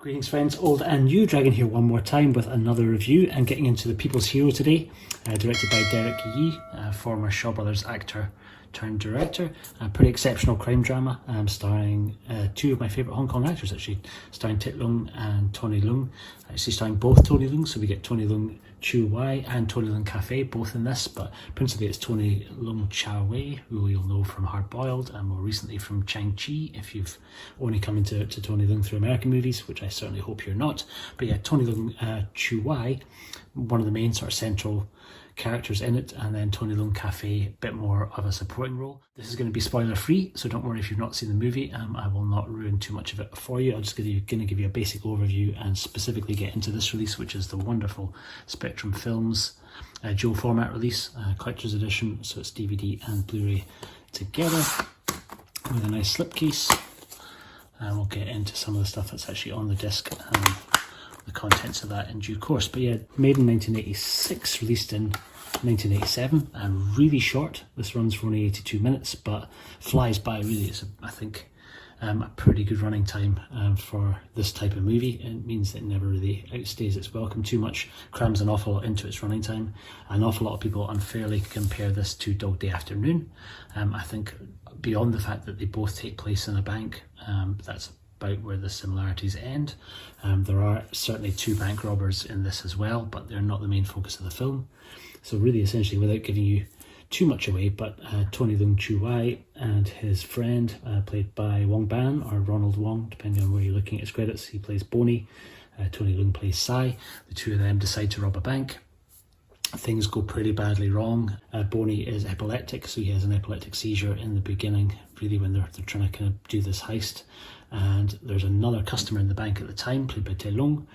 Greetings friends, old and new. Dragon here one more time with another review and getting into The People's Hero today, directed by Derek Yee, former Shaw Brothers actor turned director. A pretty exceptional crime drama starring two of my favourite Hong Kong actors actually, starring Leung and Tony Leung. Actually starring both Tony Leung, so we get Tony Leung Chiu and Tony Leung Cafe both in this, but principally it's Tony Leung Cha Wei, who you'll know from Hard Boiled and more recently from Chang-Chi if you've only come into Tony Leung through American movies, which I certainly hope you're not. But yeah, Tony Leung Chiu, one of the main sort of central characters in it, and then Tony Leung Cafe, a bit more of a supporting role. This is going to be spoiler free, so don't worry if you've not seen the movie. I will not ruin too much of it for you. I'm just going to give you a basic overview and specifically get into this release, which is the wonderful Spectrum Films dual format release, collector's edition, so it's DVD and Blu-ray together with a nice slipcase. And we'll get into some of the stuff that's actually on the disc and the contents of that in due course. But yeah, made in 1986, released in 1987, and really short. This runs for only 82 minutes, but flies by really. It's, I think, a pretty good running time for this type of movie. It means that it never really outstays its welcome too much, crams an awful lot into its running time. An awful lot of people unfairly compare this to Dog Day Afternoon. I think beyond the fact that they both take place in a bank, that's about where the similarities end. There are certainly two bank robbers in this as well, but they're not the main focus of the film. So really, essentially, without giving you too much away, but Tony Leung Chiu and his friend, played by Wong Ban or Ronald Wong, depending on where you're looking at his credits. He plays Boney, Tony Leung plays Sai. The two of them decide to rob a bank. Things go pretty badly wrong. Boney is epileptic, so he has an epileptic seizure in the beginning, really when they're trying to kind of do this heist. And there's another customer in the bank at the time, played by Leung.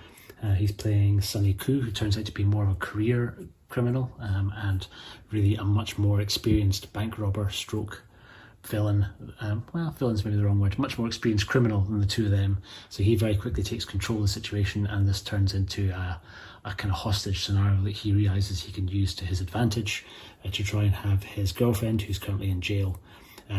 He's playing Sunny Koo, who turns out to be more of a career criminal and really a much more experienced bank robber stroke villain. Well, villain's maybe the wrong word, much more experienced criminal than the two of them. So he very quickly takes control of the situation, and this turns into a kind of hostage scenario that he realises he can use to his advantage to try and have his girlfriend, who's currently in jail,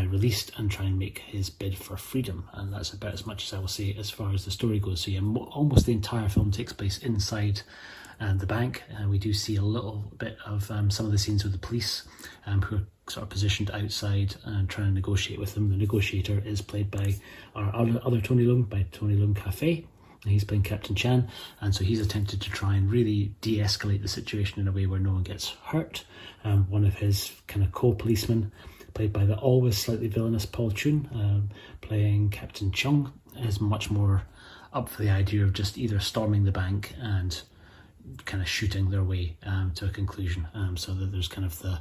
released and try and make his bid for freedom. And that's about as much as I will say as far as the story goes. So yeah, almost the entire film takes place inside the bank. We do see a little bit of some of the scenes with the police who are sort of positioned outside and trying to negotiate with them. The negotiator is played by our other Tony Leung, by Tony Leung Cafe. He's playing Captain Chan, and so he's attempted to try and really de-escalate the situation in a way where no one gets hurt. One of his kind of co-policemen, played by the always slightly villainous Paul Chun, playing Captain Chung, is much more up for the idea of just either storming the bank and kind of shooting their way to a conclusion, so that there's kind of the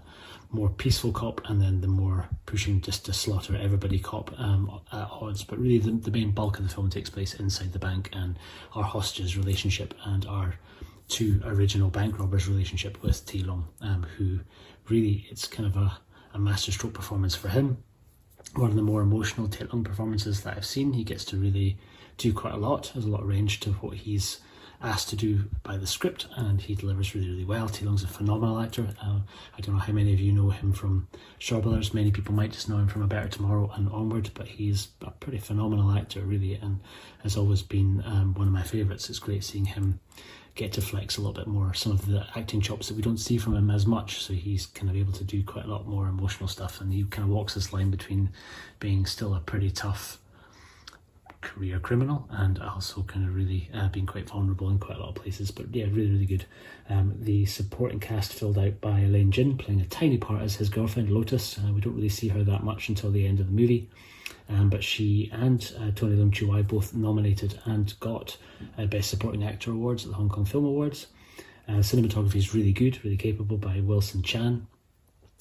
more peaceful cop and then the more pushing just to slaughter everybody cop at odds. But really the main bulk of the film takes place inside the bank, and our hostage's relationship and our two original bank robbers' relationship with Leung, who really, it's kind of a masterstroke performance for him. One of the more emotional Leung performances that I've seen. He gets to really do quite a lot. There's a lot of range to what he's asked to do by the script, and he delivers really, really well. Leung's a phenomenal actor. I don't know how many of you know him from Shaw Brothers. Many people might just know him from A Better Tomorrow and onward, but he's a pretty phenomenal actor, really, and has always been one of my favourites. It's great seeing him get to flex a little bit more some of the acting chops that we don't see from him as much, so he's kind of able to do quite a lot more emotional stuff, and he kind of walks this line between being still a pretty tough career criminal and also kind of really being quite vulnerable in quite a lot of places. But yeah, really, really good. The supporting cast filled out by Elaine Jin, playing a tiny part as his girlfriend Lotus. We don't really see her that much until the end of the movie, but she and Tony Leung Chiu both nominated and got Best Supporting Actor awards at the Hong Kong Film Awards. Cinematography is really good, really capable, by Wilson Chan.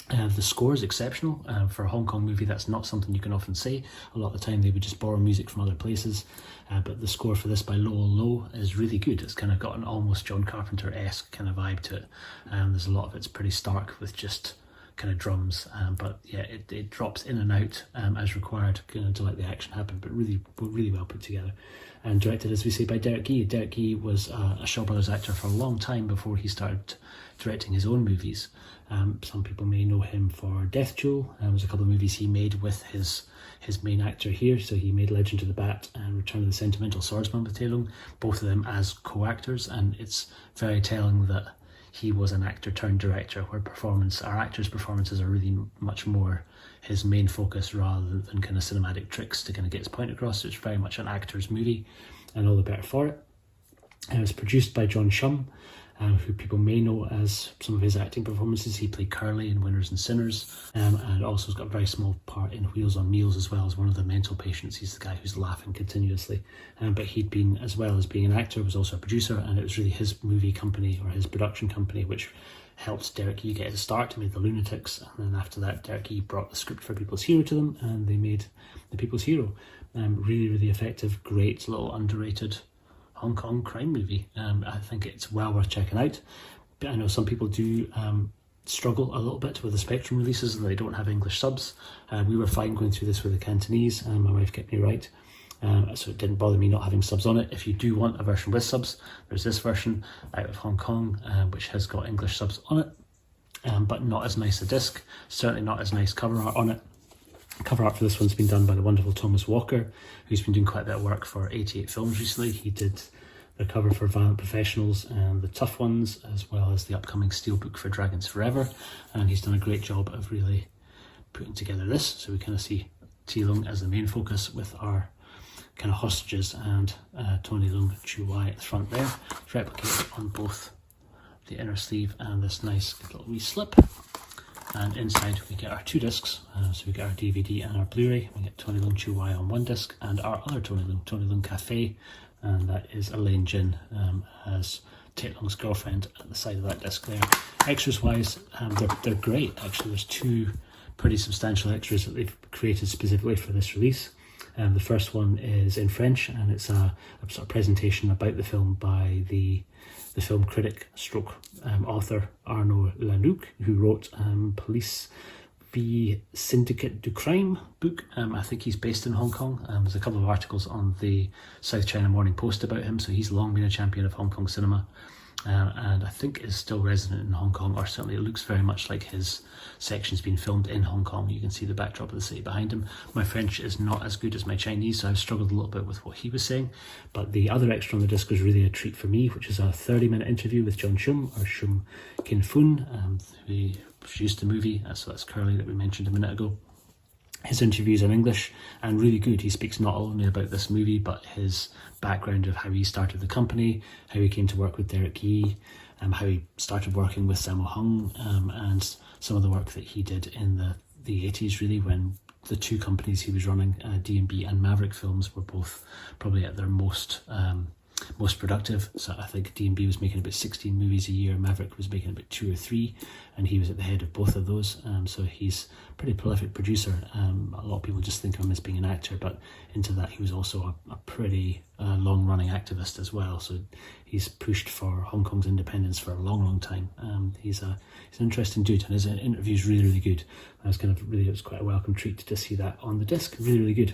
The score is exceptional. For a Hong Kong movie, that's not something you can often say. A lot of the time they would just borrow music from other places, but the score for this by Lowell Low is really good. It's kind of got an almost John Carpenter-esque kind of vibe to it. There's a lot of it's pretty stark with just kind of drums, but yeah, it drops in and out as required, to let the action happen, but really well put together. And directed, as we say, by Derek Yee. Derek Yee was a Shaw Brothers actor for a long time before he started directing his own movies. Some people may know him for Death Duel. There's a couple of movies he made with his main actor here. So he made Legend of the Bat and Return of the Sentimental Swordsman with Leung, both of them as co-actors, and it's very telling that he was an actor turned director, where our actors' performances are really much more his main focus rather than kind of cinematic tricks to kind of get his point across. It's very much an actor's movie, and all the better for it. It was produced by Chum, who people may know as some of his acting performances. He played Curly in Winners and Sinners, and also has got a very small part in Wheels on Meals as well as one of the mental patients. He's the guy who's laughing continuously. But he'd been, as well as being an actor, was also a producer, and it was really his movie company or his production company which helped Derek Yee get his start. He made The Lunatics, and then after that Derek Yee brought the script for People's Hero to them, and they made The People's Hero. Really effective, great little underrated Hong Kong crime movie. I think it's well worth checking out. But I know some people do struggle a little bit with the Spectrum releases and they don't have English subs. We were fine going through this with the Cantonese, and my wife kept me right. So it didn't bother me not having subs on it. If you do want a version with subs, there's this version out of Hong Kong, which has got English subs on it, but not as nice a disc, certainly not as nice cover art on it. Cover art for this one's been done by the wonderful Thomas Walker, who's been doing quite a bit of work for 88 Films recently. He did the cover for Violent Professionals and The Tough Ones, as well as the upcoming Steelbook for Dragons Forever, and he's done a great job of really putting together this. So we kind of see Leung as the main focus with our kind of hostages, and Tony Leung, Chiu at the front there, replicated on both the inner sleeve and this nice little wee slip. And inside we get our two discs, so we get our DVD and our Blu-ray. We get Tony Leung Chiu on one disc, and our other Tony Leung Cafe, and that is Elaine Jin as Tate Leung's girlfriend at the side of that disc there. Extras wise, they're great actually. There's two pretty substantial extras that they've created specifically for this release. The first one is in French, and it's a sort of presentation about the film by the film critic stroke author Arnaud Lanuc, who wrote Police v Syndicate du Crime book. I think he's based in Hong Kong. There's a couple of articles on the South China Morning Post about him, so he's long been a champion of Hong Kong cinema. And I think is still resident in Hong Kong, or certainly it looks very much like his section's been filmed in Hong Kong. You can see the backdrop of the city behind him. My French is not as good as my Chinese, so I've struggled a little bit with what he was saying, but the other extra on the disc was really a treat for me, which is a 30-minute interview with Chum, or Shum Kin Fun, who produced the movie, so that's Curly that we mentioned a minute ago. His interviews are in English and really good. He speaks not only about this movie, but his background of how he started the company, how he came to work with Derek Yee, how he started working with Sammo Hung, and some of the work that he did in the 80s, really, when the two companies he was running, D&B and Maverick Films, were both probably at their most productive. So I think D&B was making about 16 movies a year, Maverick was making about 2 or 3, and he was at the head of both of those. So he's a pretty prolific producer. A lot of people just think of him as being an actor, but into that he was also a pretty long-running activist as well. So he's pushed for Hong Kong's independence for a long time. He's an interesting dude, and his interview's really good. It was quite a welcome treat to see that on the disc. Really good.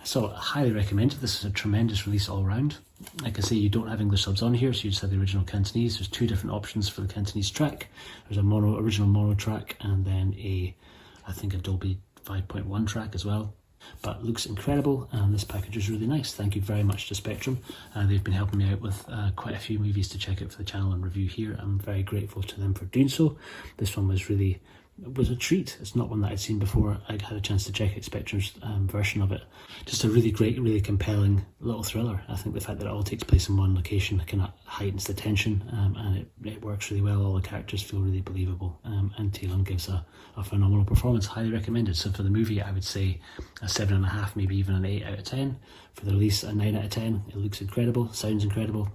So I highly recommend it. This is a tremendous release all round. Like I say, you don't have English subs on here, so you just have the original Cantonese. There's two different options for the Cantonese track. There's a original mono track, and then I think a Dolby 5.1 track as well. But it looks incredible, and this package is really nice. Thank you very much to Spectrum. They've been helping me out with quite a few movies to check out for the channel and review here. I'm very grateful to them for doing so. This one was a treat. It's not one that I'd seen before. I had a chance to check out Spectrum's version of it. Just a really great, really compelling little thriller. I think the fact that it all takes place in one location kind of heightens the tension, and it works really well. All the characters feel really believable, and Leung gives a phenomenal performance. Highly recommended. So for the movie, I would say a 7.5, maybe even an 8 out of 10. For the release, a 9 out of 10. It looks incredible, sounds incredible.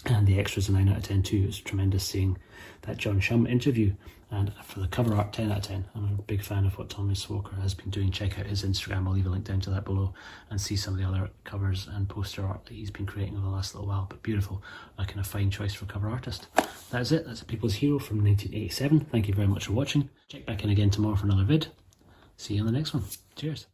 And the extras a 9 out of 10 too. It was tremendous seeing that Chum interview. And for the cover art, 10 out of 10. I'm a big fan of what Tommy Swoker has been doing. Check out his Instagram. I'll leave a link down to that below and see some of the other covers and poster art that he's been creating over the last little while. But beautiful, a kind of fine choice for cover artist. That's it. That's A People's Hero from 1987. Thank you very much for watching. Check back in again tomorrow for another vid. See you on the next one. Cheers.